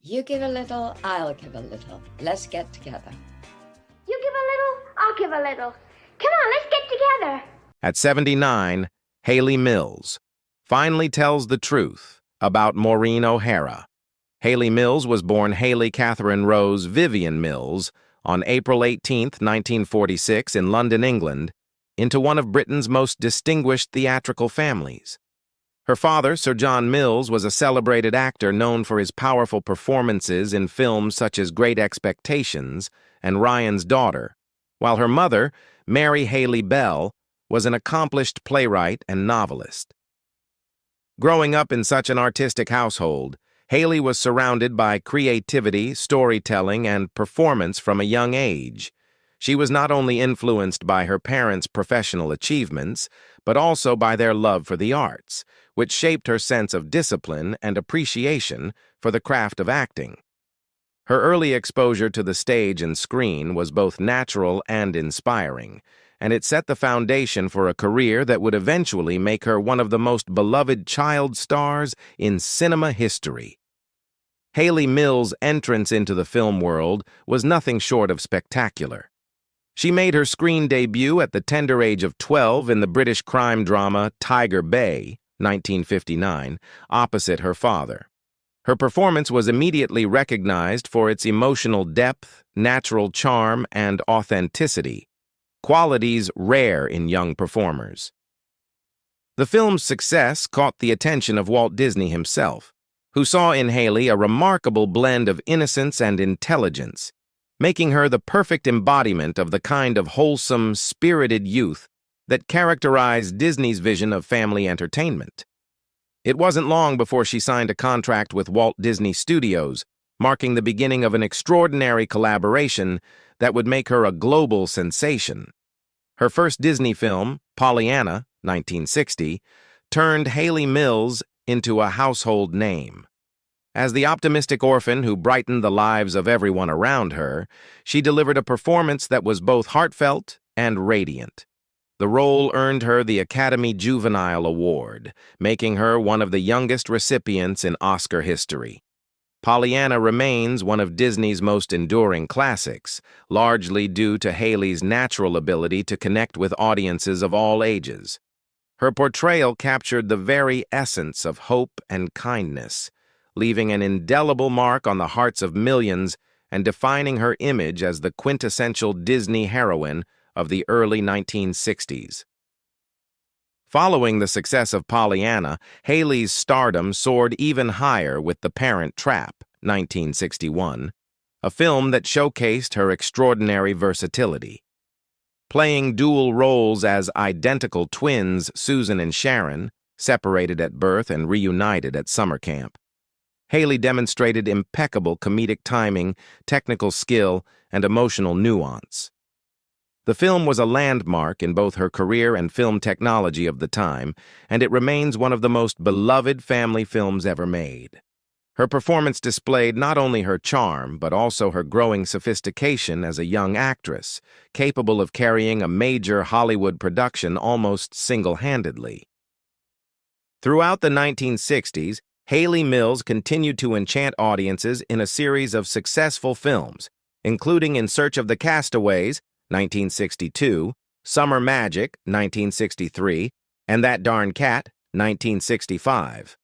You give a little, I'll give a little. Let's get together. You give a little, I'll give a little. Come on, let's get together. At 79, Hayley Mills finally tells the truth about Maureen O'Hara. Hayley Mills was born Hayley Catherine Rose Vivian Mills on April 18, 1946, in London, England, into one of Britain's most distinguished theatrical families. Her father, Sir John Mills, was a celebrated actor known for his powerful performances in films such as Great Expectations and Ryan's Daughter, while her mother, Mary Hayley Bell, was an accomplished playwright and novelist. Growing up in such an artistic household, Hayley was surrounded by creativity, storytelling, and performance from a young age. She was not only influenced by her parents' professional achievements, but also by their love for the arts, which shaped her sense of discipline and appreciation for the craft of acting. Her early exposure to the stage and screen was both natural and inspiring, and it set the foundation for a career that would eventually make her one of the most beloved child stars in cinema history. Hayley Mills' entrance into the film world was nothing short of spectacular. She made her screen debut at the tender age of 12 in the British crime drama Tiger Bay, 1959, opposite her father. Her performance was immediately recognized for its emotional depth, natural charm, and authenticity, qualities rare in young performers. The film's success caught the attention of Walt Disney himself, who saw in Hayley a remarkable blend of innocence and intelligence, making her the perfect embodiment of the kind of wholesome, spirited youth that characterized Disney's vision of family entertainment. It wasn't long before she signed a contract with Walt Disney Studios, marking the beginning of an extraordinary collaboration that would make her a global sensation. Her first Disney film, Pollyanna, 1960, turned Hayley Mills into a household name. As the optimistic orphan who brightened the lives of everyone around her, she delivered a performance that was both heartfelt and radiant. The role earned her the Academy Juvenile Award, making her one of the youngest recipients in Oscar history. Pollyanna remains one of Disney's most enduring classics, largely due to Hayley's natural ability to connect with audiences of all ages. Her portrayal captured the very essence of hope and kindness, leaving an indelible mark on the hearts of millions and defining her image as the quintessential Disney heroine of the early 1960s. Following the success of Pollyanna, Hayley's stardom soared even higher with The Parent Trap, 1961, a film that showcased her extraordinary versatility. Playing dual roles as identical twins Susan and Sharon, separated at birth and reunited at summer camp, Hayley demonstrated impeccable comedic timing, technical skill, and emotional nuance. The film was a landmark in both her career and film technology of the time, and it remains one of the most beloved family films ever made. Her performance displayed not only her charm, but also her growing sophistication as a young actress, capable of carrying a major Hollywood production almost single-handedly. Throughout the 1960s, Hayley Mills continued to enchant audiences in a series of successful films, including In Search of the Castaways, 1962, Summer Magic, 1963, and That Darn Cat, 1965.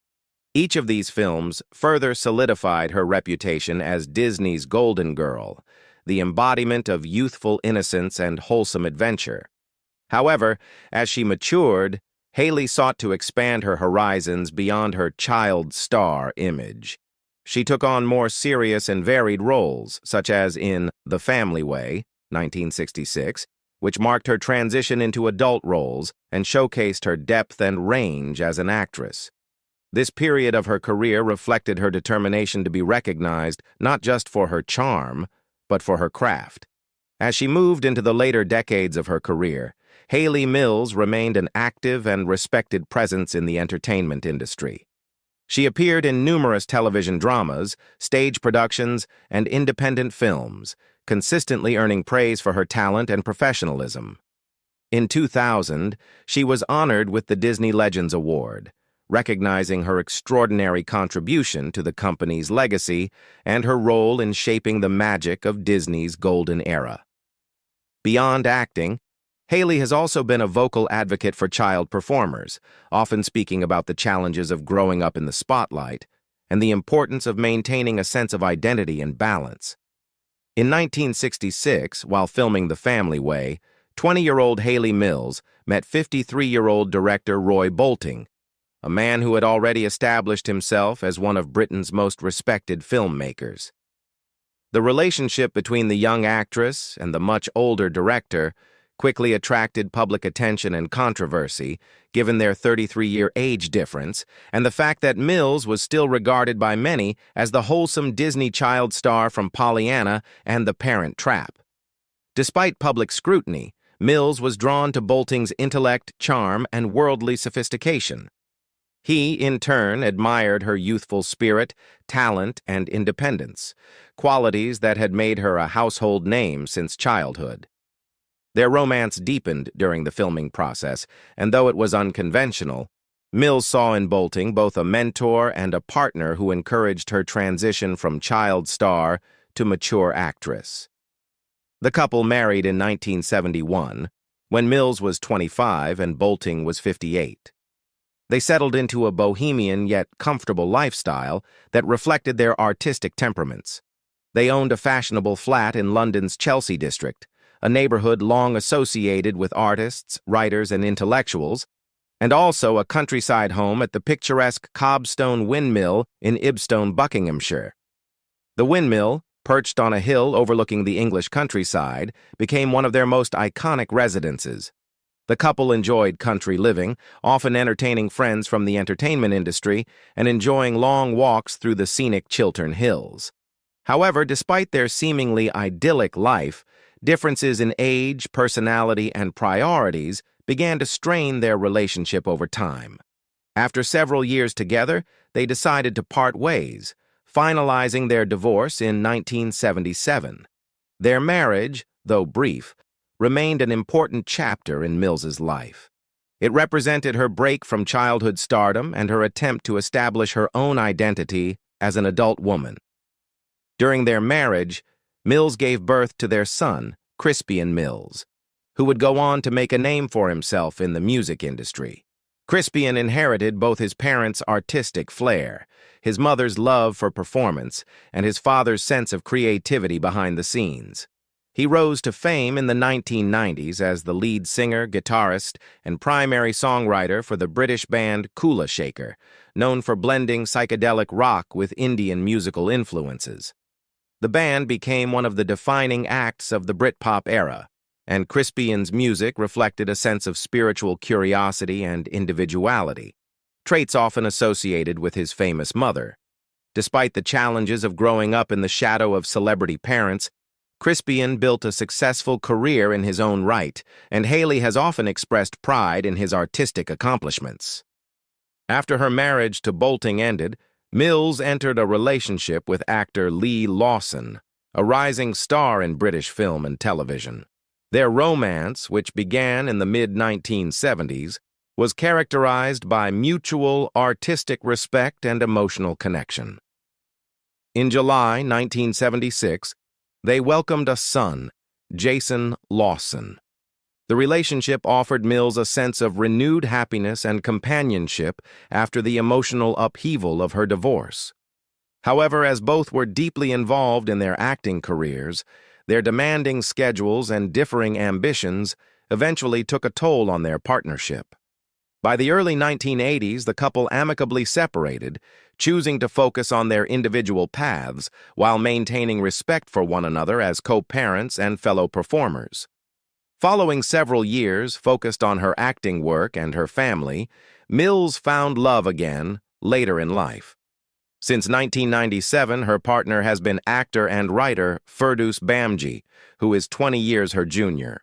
Each of these films further solidified her reputation as Disney's Golden Girl, the embodiment of youthful innocence and wholesome adventure. However, as she matured, Hayley sought to expand her horizons beyond her child star image. She took on more serious and varied roles, such as in The Family Way, 1966, which marked her transition into adult roles and showcased her depth and range as an actress. This period of her career reflected her determination to be recognized not just for her charm, but for her craft. As she moved into the later decades of her career, Hayley Mills remained an active and respected presence in the entertainment industry. She appeared in numerous television dramas, stage productions, and independent films, consistently earning praise for her talent and professionalism. In 2000, she was honored with the Disney Legends Award, recognizing her extraordinary contribution to the company's legacy and her role in shaping the magic of Disney's golden era. Beyond acting, Hayley has also been a vocal advocate for child performers, often speaking about the challenges of growing up in the spotlight and the importance of maintaining a sense of identity and balance. In 1966, while filming The Family Way, 20-year-old Hayley Mills met 53-year-old director Roy Bolting, a man who had already established himself as one of Britain's most respected filmmakers. The relationship between the young actress and the much older director quickly attracted public attention and controversy, given their 33-year age difference, and the fact that Mills was still regarded by many as the wholesome Disney child star from Pollyanna and The Parent Trap. Despite public scrutiny, Mills was drawn to Bolting's intellect, charm, and worldly sophistication. He, in turn, admired her youthful spirit, talent, and independence, qualities that had made her a household name since childhood. Their romance deepened during the filming process, and though it was unconventional, Mills saw in Bolting both a mentor and a partner who encouraged her transition from child star to mature actress. The couple married in 1971, when Mills was 25 and Bolting was 58. They settled into a bohemian yet comfortable lifestyle that reflected their artistic temperaments. They owned a fashionable flat in London's Chelsea district, a neighborhood long associated with artists, writers, and intellectuals, and also a countryside home at the picturesque Cobstone Windmill in Ibstone, Buckinghamshire. The windmill, perched on a hill overlooking the English countryside, became one of their most iconic residences. The couple enjoyed country living, often entertaining friends from the entertainment industry and enjoying long walks through the scenic Chiltern Hills. However, despite their seemingly idyllic life, differences in age, personality, and priorities began to strain their relationship over time. After several years together, they decided to part ways, finalizing their divorce in 1977. Their marriage, though brief, remained an important chapter in Mills's life. It represented her break from childhood stardom and her attempt to establish her own identity as an adult woman. During their marriage, Mills gave birth to their son, Crispian Mills, who would go on to make a name for himself in the music industry. Crispian inherited both his parents' artistic flair, his mother's love for performance, and his father's sense of creativity behind the scenes. He rose to fame in the 1990s as the lead singer, guitarist, and primary songwriter for the British band Kula Shaker, known for blending psychedelic rock with Indian musical influences. The band became one of the defining acts of the Britpop era, and Crispian's music reflected a sense of spiritual curiosity and individuality, traits often associated with his famous mother. Despite the challenges of growing up in the shadow of celebrity parents, Crispian built a successful career in his own right, and Hayley has often expressed pride in his artistic accomplishments. After her marriage to Bolting ended, Mills entered a relationship with actor Lee Lawson, a rising star in British film and television. Their romance, which began in the mid-1970s, was characterized by mutual artistic respect and emotional connection. In July 1976, they welcomed a son, Jason Lawson. The relationship offered Mills a sense of renewed happiness and companionship after the emotional upheaval of her divorce. However, as both were deeply involved in their acting careers, their demanding schedules and differing ambitions eventually took a toll on their partnership. By the early 1980s, the couple amicably separated, choosing to focus on their individual paths while maintaining respect for one another as co-parents and fellow performers. Following several years focused on her acting work and her family, Mills found love again later in life. Since 1997, her partner has been actor and writer Ferdous Bamji, who is 20 years her junior.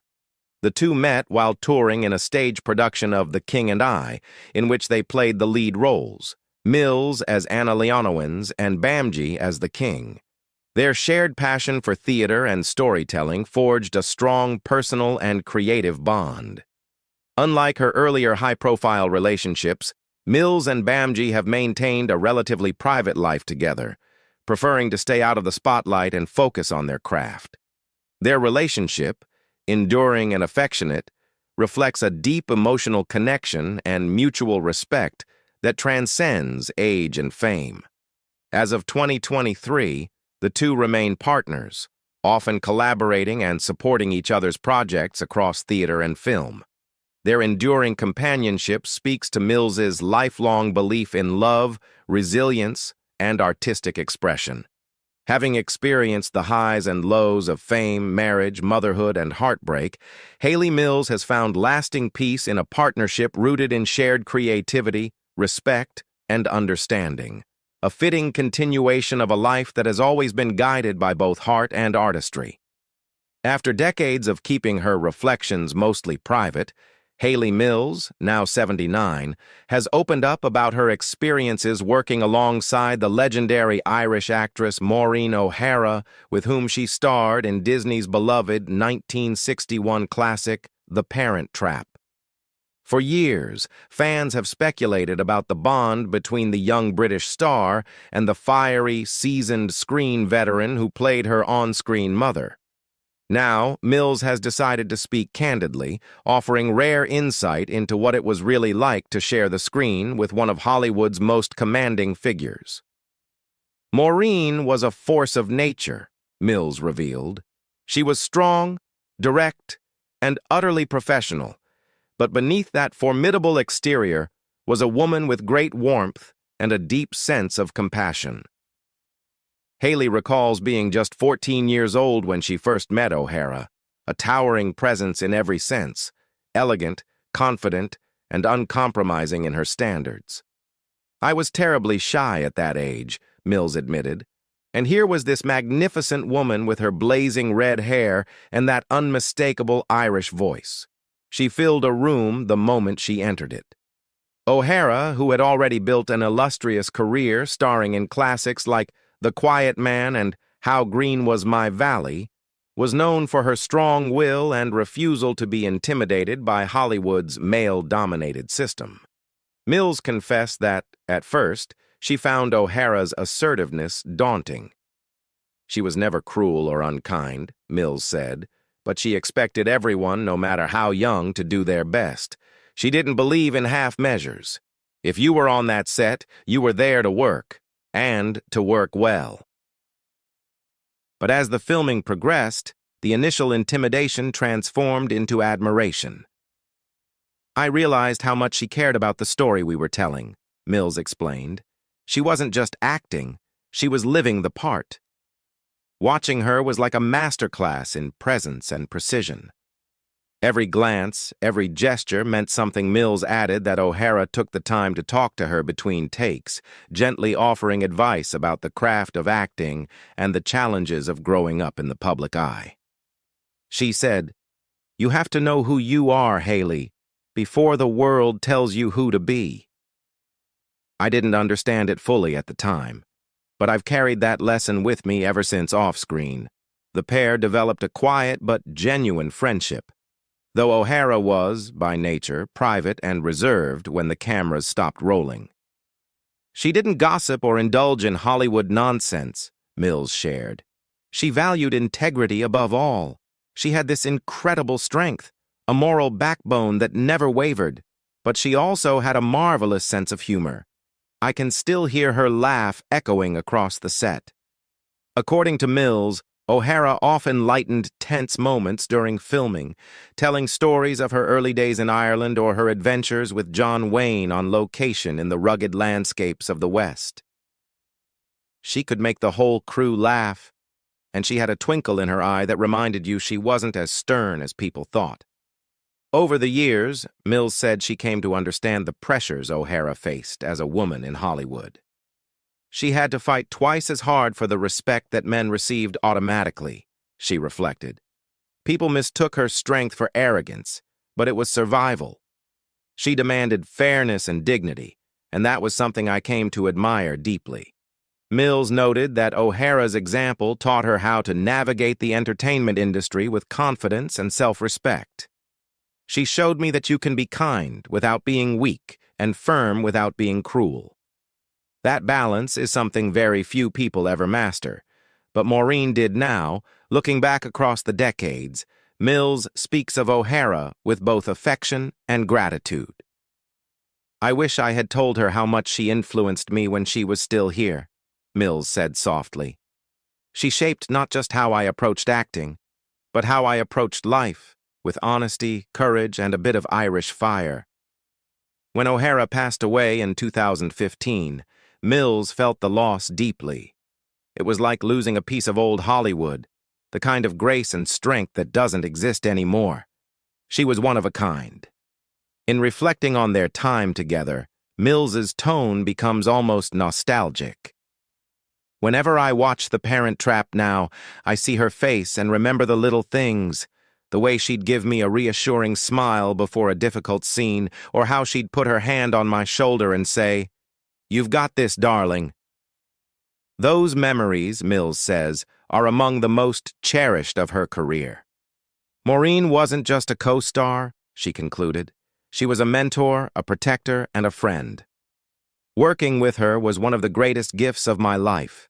The two met while touring in a stage production of The King and I, in which they played the lead roles, Mills as Anna Leonowens and Bamji as the King. Their shared passion for theater and storytelling forged a strong personal and creative bond. Unlike her earlier high-profile relationships, Mills and Bamji have maintained a relatively private life together, preferring to stay out of the spotlight and focus on their craft. Their relationship, enduring and affectionate, reflects a deep emotional connection and mutual respect that transcends age and fame. As of 2023, the two remain partners, often collaborating and supporting each other's projects across theater and film. Their enduring companionship speaks to Mills's lifelong belief in love, resilience, and artistic expression. Having experienced the highs and lows of fame, marriage, motherhood, and heartbreak, Hayley Mills has found lasting peace in a partnership rooted in shared creativity, respect, and understanding. A fitting continuation of a life that has always been guided by both heart and artistry. After decades of keeping her reflections mostly private, Hayley Mills, now 79, has opened up about her experiences working alongside the legendary Irish actress Maureen O'Hara, with whom she starred in Disney's beloved 1961 classic, The Parent Trap. For years, fans have speculated about the bond between the young British star and the fiery, seasoned screen veteran who played her on-screen mother. Now, Mills has decided to speak candidly, offering rare insight into what it was really like to share the screen with one of Hollywood's most commanding figures. Maureen was a force of nature, Mills revealed. She was strong, direct, and utterly professional, but beneath that formidable exterior was a woman with great warmth and a deep sense of compassion. Hayley recalls being just 14 years old when she first met O'Hara, a towering presence in every sense, elegant, confident, and uncompromising in her standards. "I was terribly shy at that age," Mills admitted, and here was this magnificent woman with her blazing red hair and that unmistakable Irish voice. She filled a room the moment she entered it. O'Hara, who had already built an illustrious career starring in classics like The Quiet Man and How Green Was My Valley, was known for her strong will and refusal to be intimidated by Hollywood's male-dominated system. Mills confessed that, at first, she found O'Hara's assertiveness daunting. "She was never cruel or unkind," Mills said, "but she expected everyone, no matter how young, to do their best. She didn't believe in half measures. If you were on that set, you were there to work, and to work well." But as the filming progressed, the initial intimidation transformed into admiration. "I realized how much she cared about the story we were telling," Mills explained. "She wasn't just acting, she was living the part. Watching her was like a masterclass in presence and precision." Every glance, every gesture meant something. Mills added that O'Hara took the time to talk to her between takes, gently offering advice about the craft of acting and the challenges of growing up in the public eye. She said, "You have to know who you are, Hayley, before the world tells you who to be." I didn't understand it fully at the time, but I've carried that lesson with me ever since off-screen. The pair developed a quiet but genuine friendship, though O'Hara was, by nature, private and reserved when the cameras stopped rolling. "She didn't gossip or indulge in Hollywood nonsense," Mills shared. "She valued integrity above all. She had this incredible strength, a moral backbone that never wavered, but she also had a marvelous sense of humor. I can still hear her laugh echoing across the set." According to Mills, O'Hara often lightened tense moments during filming, telling stories of her early days in Ireland or her adventures with John Wayne on location in the rugged landscapes of the West. "She could make the whole crew laugh, and she had a twinkle in her eye that reminded you she wasn't as stern as people thought." Over the years, Mills said she came to understand the pressures O'Hara faced as a woman in Hollywood. "She had to fight twice as hard for the respect that men received automatically," she reflected. "People mistook her strength for arrogance, but it was survival. She demanded fairness and dignity, and that was something I came to admire deeply." Mills noted that O'Hara's example taught her how to navigate the entertainment industry with confidence and self-respect. "She showed me that you can be kind without being weak and firm without being cruel. That balance is something very few people ever master, but Maureen did now. Looking back across the decades, Mills speaks of O'Hara with both affection and gratitude. "I wish I had told her how much she influenced me when she was still here," Mills said softly. "She shaped not just how I approached acting, but how I approached life, with honesty, courage, and a bit of Irish fire." When O'Hara passed away in 2015, Mills felt the loss deeply. It was like losing a piece of old Hollywood, the kind of grace and strength that doesn't exist anymore. She was one of a kind. In reflecting on their time together, Mills's tone becomes almost nostalgic. "Whenever I watch The Parent Trap now, I see her face and remember the little things, the way she'd give me a reassuring smile before a difficult scene, or how she'd put her hand on my shoulder and say, 'You've got this, darling.' Those memories," Mills says, "are among the most cherished of her career." Maureen wasn't just a co-star, she concluded. She was a mentor, a protector, and a friend. "Working with her was one of the greatest gifts of my life.